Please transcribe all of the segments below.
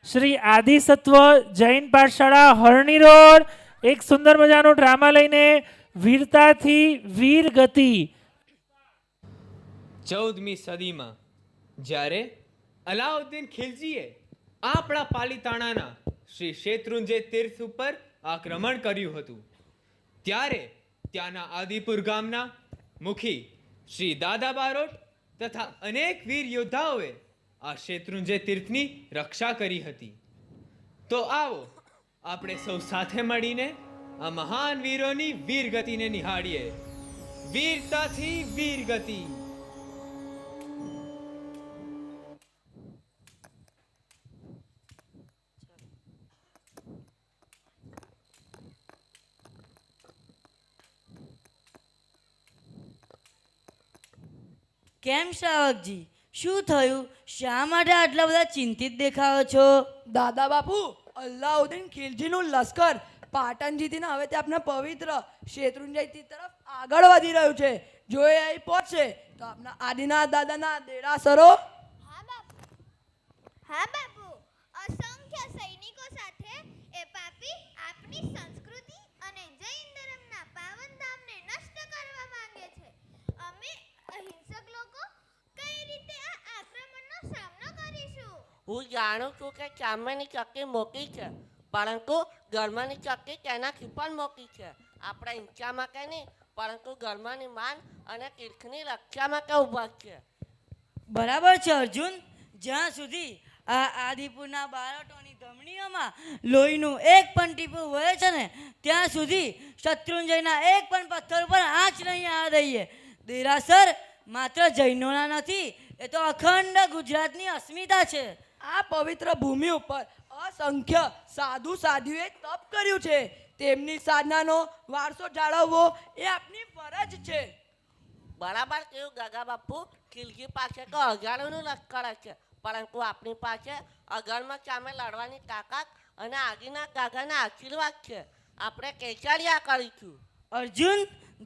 શ્રી આદિસત્વ જૈન પાઠશાળા હરણી road એક સુંદર મજાનો drama લઈને વીરતાથી વીર ગતિ 14મી સદીમાં જ્યારે અલાઉદ્દીન ખિલજીએ આપણા પાલિતાણાના શ્રી શેત્રુંજય તીર્થ ઉપર આક્રમણ કર્યું હતું ત્યારે ત્યાંના આદિપુર ગામના મુખી શ્રી દાદા બારોટ તથા અનેક વીર યોદ્ધાઓએ આ શેત્રુંજય તીર્થની રક્ષા કરી હતી. તો આવો આપણે સૌ સાથે મળીને આ મહાન વીરોની વીરગતિને નિહાળીએ. વીરતાથી વીરગતિ. કેમ શ્રાવકજી, શું થયું? શા માટે આટલા બધા ચિંતિત દેખાવો છો? દાદા બાપુ, અલાઉદ્દીન ખિલજીનું લશ્કર પાટણ જીતીને હવે તે આપણા પવિત્ર શેત્રુંજય તરફ આગળ વધી રહ્યું છે. જો એ અહીં પહોંચશે તો આપણા આદિનાથ દાદાના દેરાસરો હા બાપુ, અસંખ્ય સૈનિકો સાથે એ પાપી આપણી સંસ્કૃતિ અને જૈન ધર્મના પાવન ધામને નષ્ટ કરવા માંગે છે. અમે અહિંસક લોકો કઈ રીતે આ આક્રમણનો સામનો કરીશું? હું જાણું છું કે ચામડાની ચક્કી મોટી છે, પરંતુ ગરમાની ચક્કી તેનાથી પણ મોટી છે. આપણે હિંસા માટે નહીં, પરંતુ ગરમાની માન અને તીર્થની રક્ષા માટે ઊભા છે. બરાબર છે અર્જુન. જ્યાં સુધી આ આદિપુરના બાળકોની ધમનીઓમાં લોહીનું એક પણ ટીપું વહે છે ને, ત્યાં સુધી શત્રુંજયના એક પણ પથ્થર ઉપર આંચ નહીં આવવા દઈએ. દેરાસર માત્ર જૈનોના નથી, એ તો અખંડ ગુજરાતની અસ્મિતા છે. આ પવિત્ર ભૂમિ ઉપર અસંખ્ય સાધુ સાધ્વીઓએ તપ કર્યું છે. તેમની સાધનાનો વારસો જાળવવો એ આપની ફરજ છે. બરાબર કેવું ગાગા બાપુ. ખિલજી પાસે તો હજારોનું લશ્કર છે, પરંતુ આપણી પાસે અગરમાં સામે લડવાની તાકાત અને આગીના ગાગાના આશીર્વાદ છે. આપણે કેસરિયા કરીશું. અર્જુન,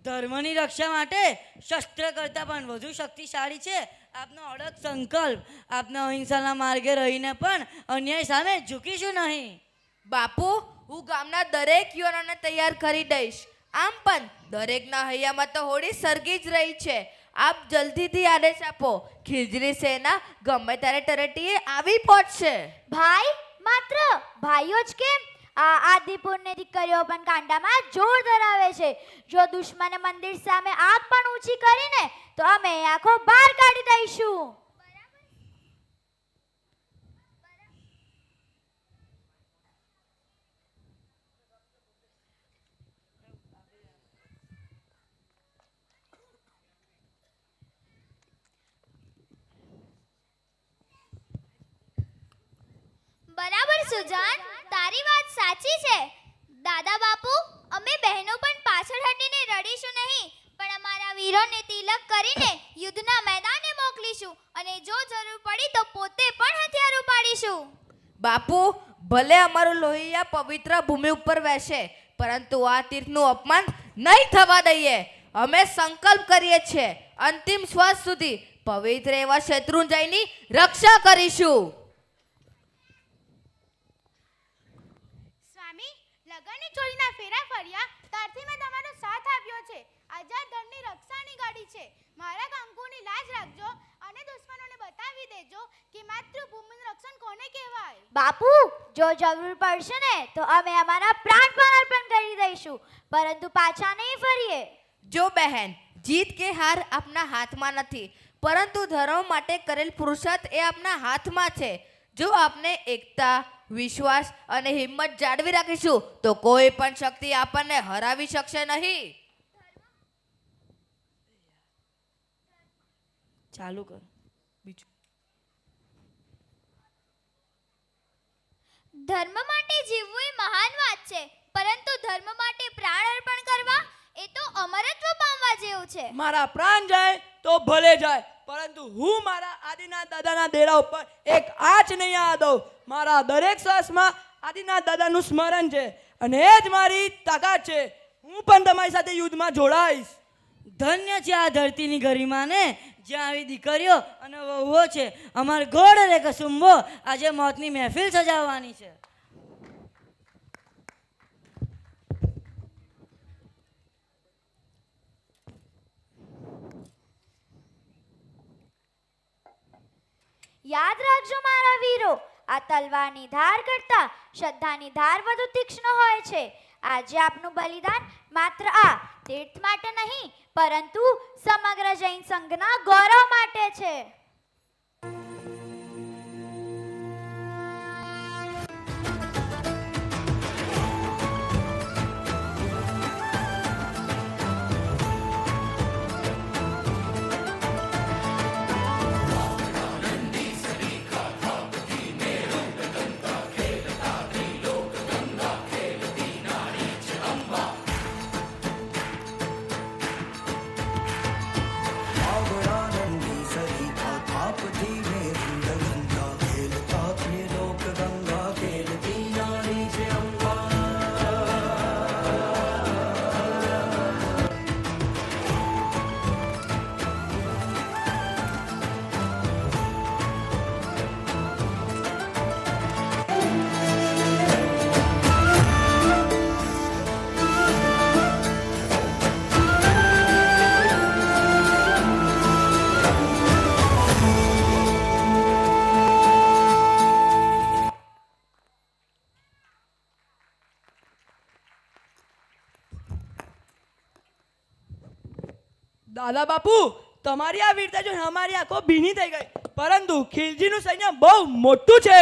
ધર્મની રક્ષા માટે શસ્ત્ર કરતાં પણ વધુ શક્તિશાળી છે આપનો અડગ સંકલ્પ. આપના અહિંસાના માર્ગે રહીને પણ અન્યાય સામે ઝૂકીશું નહીં. બાપુ, હું ગામના દરેક યુવાનોને તૈયાર કરી દઈશ. આમ પણ દરેકના હૈયામાં તો હોળી સળગી જ રહી છે. આપ જલ્દીથી આદેશ આપો. ખિલજીની સેના ગમે ત્યારે તરટીએ આવી પહોંચશે. ભાઈ, માત્ર ભાઈઓ જ કેમ, આ આદિપુરની દીકરીઓ પણ કાંડામાં જોર ધરાવે છે. જો દુશ્મને મંદિર સામે આંખ પણ ઊંચી કરીને તો અમે આંખો બહાર કાઢી દઈશું. બરાબર સુજાન, તારી વાત સાચી છે. દાદા બાપુ, અમે બહેનો પણ પાછળ હટીને રડીશું નહીં, પણ અમારા વીરોને તિલક કરીને યુદ્ધના મેદાને મોકલીશું અને જો જરૂર પડી તો પોતે પણ હથિયાર ઉપાડીશું. બાપુ, ભલે અમારું લોહી આ પવિત્ર ભૂમિ ઉપર વહેશે, પરંતુ આ તીર્થનું અપમાન નહીં થવા દઈએ. અમે સંકલ્પ કરીએ છીએ અંતિમ શ્વાસ સુધી પવિત્ર એવા શત્રુંજયની રક્ષા કરીશું. લગનની ચોરીના ફેરા ફર્યા ત્યારથી મેં તમારો સાથ આપ્યો છે. આઝાદ ધનની રક્ષાની ગાડી છે. મારા કંકુની લાજ રાખજો અને દુશ્મનોને બતાવી દેજો કે માતૃભૂમિનું રક્ષણ કોને કહેવાય. બાપુ, જો જરૂર પડશે ને તો અમે અમારા પ્રાણ પણ અર્પણ કરી દઈશું, પરંતુ પાછા નહીં ફરીએ. જો બહેન, જીત કે હાર આપના હાથમાં નથી, પરંતુ ધર્મ માટે કરેલ પુરુષાર્થ એ આપના હાથમાં છે. જો આપને એકતા, વિશ્વાસ અને હિંમત જાળવી રાખીશું તો કોઈ પણ શક્તિ આપણને હરાવી શકશે નહીં. ચાલુ કર બીજું. ધર્મ માટે જીવવું એ મહાન વાત છે, પરંતુ ધર્મ માટે પ્રાણ અર્પણ કરવા એ તો અમરત્વ પામવા જેવું છે. મારા પ્રાણ જાય તો ભલે જાય, પરંતુ હું મારા આદિનાથ દાદાના દેરા ઉપર એક આંચ નહીં આવવા દઉં. મારા દરેક શ્વાસમાં આદિનાથ દાદાનું સ્મરણ છે અને એ જ મારી તાકાત છે. હું પણ તમારી સાથે યુદ્ધમાં જોડાઈશ. ધન્ય છે આ ધરતીની ગરિમાને જ્યાં આવી દીકરીઓ અને વહુઓ છે. અમાર ગોળ રે કસુંબો આજે મોતની મહેફિલ સજાવવાની છે. યાદ રાખજો મારા વીરો, આ તલવારની ધાર કરતા શ્રદ્ધાની ધાર વધુ તીક્ષ્ણ હોય છે. આજે આપનું બલિદાન માત્ર આ તીર્થ માટે નહીં પરંતુ સમગ્ર જૈન સંઘના ગૌરવ માટે છે. દાદા બાપુ, તમારી આ વીરતા જોઈને અમારી આંખો ભીની થઈ ગઈ. પરંતુ ખિલજીનું સૈન્ય બહુ મોટું છે.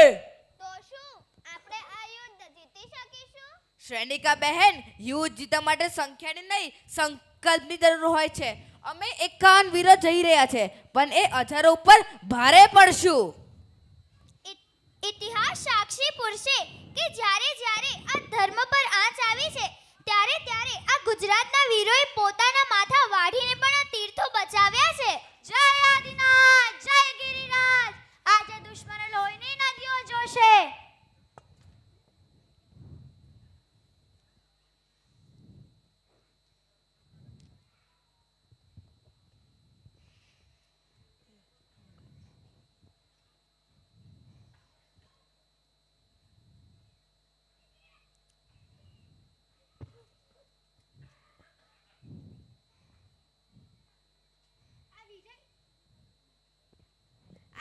તો શું આપણે આ યુદ્ધ જીતી શકીશું? શ્રેણિકા બહેન, યુદ્ધ જીતવા માટે સંખ્યાની નહીં સંકલ્પની જરૂર હોય છે. અમે 51 વીરો જઈ રહ્યા છે પણ એ હજારો ઉપર ભારે પડશું. ઇતિહાસ સાક્ષી પુરશે કે જ્યારે જ્યારે આ ધર્મ પર આંચ આવી છે ત્યારે ત્યારે આ ગુજરાતના વીરોએ પોતાના માથા વાઢીને પણ આ તીર્થો બચાવ્યા છે. જય આદિનાથ, જય ગિરિરાજ. આજે દુશ્મનો લોહીની નદીઓ જોશે.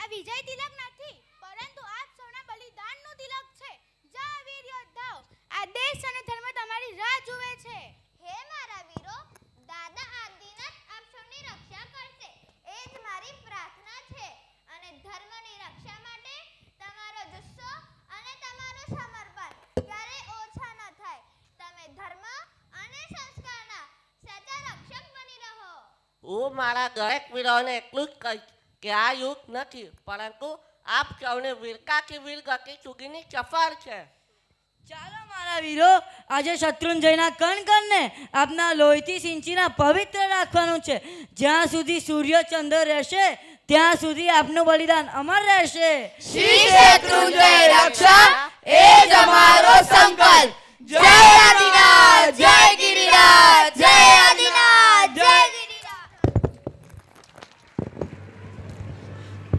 આ વિજય તિલક નથી પરંતુ આપ સૌના બલિદાનનું તિલક છે. જય વીર યોદ્ધાઓ, આ દેશ અને ધર્મ તમારી રાહ જુએ છે. હે મારા વીરો, દાદા આદિનાથ આપ સૌની રક્ષા કરશે એ જ મારી પ્રાર્થના છે. અને ધર્મની રક્ષા માટે તમારો જુસ્સો અને તમારું સમર્પણ ક્યારેય ઓછા ન થાય. તમે ધર્મ અને સંસ્કારના સચા રક્ષક બની રહો. હું મારા દરેક વીરોને એટલું જ કહીશ કે આ યુદ્ધ નથી પરંતુ આપ સૌને વીરકાથી વીરગતિ સુધીની સફર છે. ચાલો મારા વીરો, આજે શત્રુંજયના કણ કણને આપના લોહીથી સિંચીના પવિત્ર રાખવાનું છે. જ્યાં સુધી સૂર્ય ચંદ્ર રહેશે ત્યાં સુધી આપનું બલિદાન અમર રહેશે. શ્રી શત્રુંજય રક્ષા એ જ અમારો સંકલ્પ. જય આદિનાથ, જય ગિરિરાજ, જય આદિનાથ, જય ગિરિરાજ.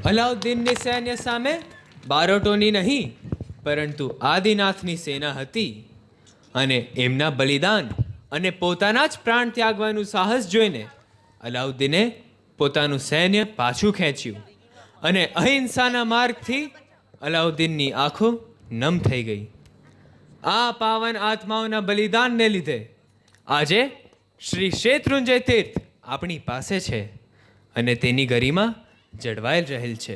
અલાઉદ્દીનની સૈન્ય સામે બારોટોની નહીં પરંતુ આદિનાથની સેના હતી અને એમના બલિદાન અને પોતાના જ પ્રાણ ત્યાગવાનું સાહસ જોઈને અલાઉદ્દીને પોતાનું સૈન્ય પાછું ખેંચ્યું અને અહિંસાના માર્ગથી અલાઉદ્દીનની આંખો નમ થઈ ગઈ. આ પાવન આત્માઓના બલિદાનને લીધે આજે શ્રી શેત્રુંજય તીર્થ આપણી પાસે છે અને તેની ગરિમા જળવાયેલ રહેલ છે.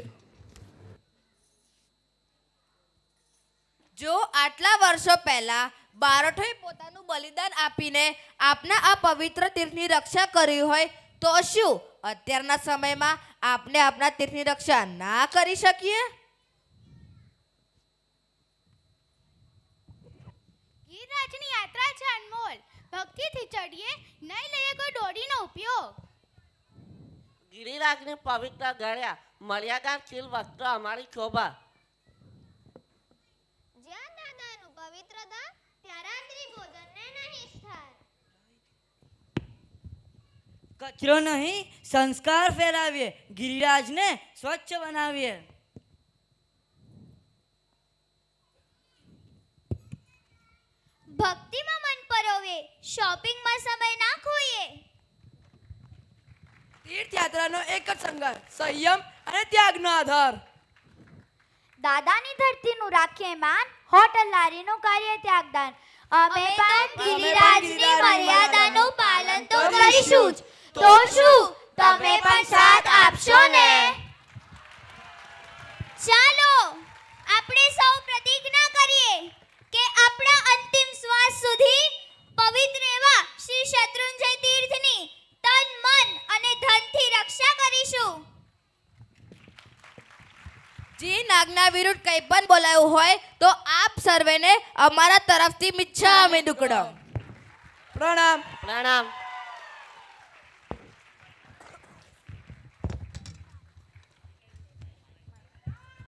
જો આટલા વર્ષો પહેલા બારોટોએ પોતાનું બલિદાન આપીને આપના આ પવિત્ર તીર્થની રક્ષા કરી હોય તો શું અત્યારના સમયમાં આપણે આપના તીર્થની રક્ષા ના કરી શકીએ? ગિરિરાજની યાત્રા છે અનમોલ. ભક્તિથી ચડીએ, નહીં લઈએ કોઈ દોડીનો ઉપયોગ. ગિરિરાજની પવિત્ર ગળ્યા મર્યાદાશીલ વસ્ત્ર અમારી શોભા. જ્યાં દાદાનું પવિત્ર ધામ ત્યાં રાત્રિ ભોજનને નહીં સ્થાન. કચરો નહીં સંસ્કાર ફેલાવીએ, ગિરિરાજને સ્વચ્છ બનાવીએ. ભક્તિમાં મન પરોવીએ, શોપિંગમાં સમય ના ખોઈએ. તીર્થયાત્રાનો એક જ સંગાર સંયમ અને ત્યાગનો આધાર. દાદાની ધરતીનું રાખીએ માન, હોટલ લારીનું કાર્ય ત્યાગદાન. અમે પણ ગિરિરાજની મર્યાદાનું પાલન તો કરીશું જ. તો શું તમે પણ સાથ આપશો ને? ચાલો આપણે સૌ પ્રતિજ્ઞા કરીએ કે આપણા અંતિમ શ્વાસ સુધી પવિત્ર એવા શ્રી શત્રુંજય તીર્થની તન મન અને ધનથી રક્ષા કરીશું. જી નાગના વિરુદ્ધ કંઈ પણ બોલાયું હોય તો આપ સર્વેને અમારા તરફથી મિચ્છામી દુક્કડમ. પ્રણામ. પ્રણામ.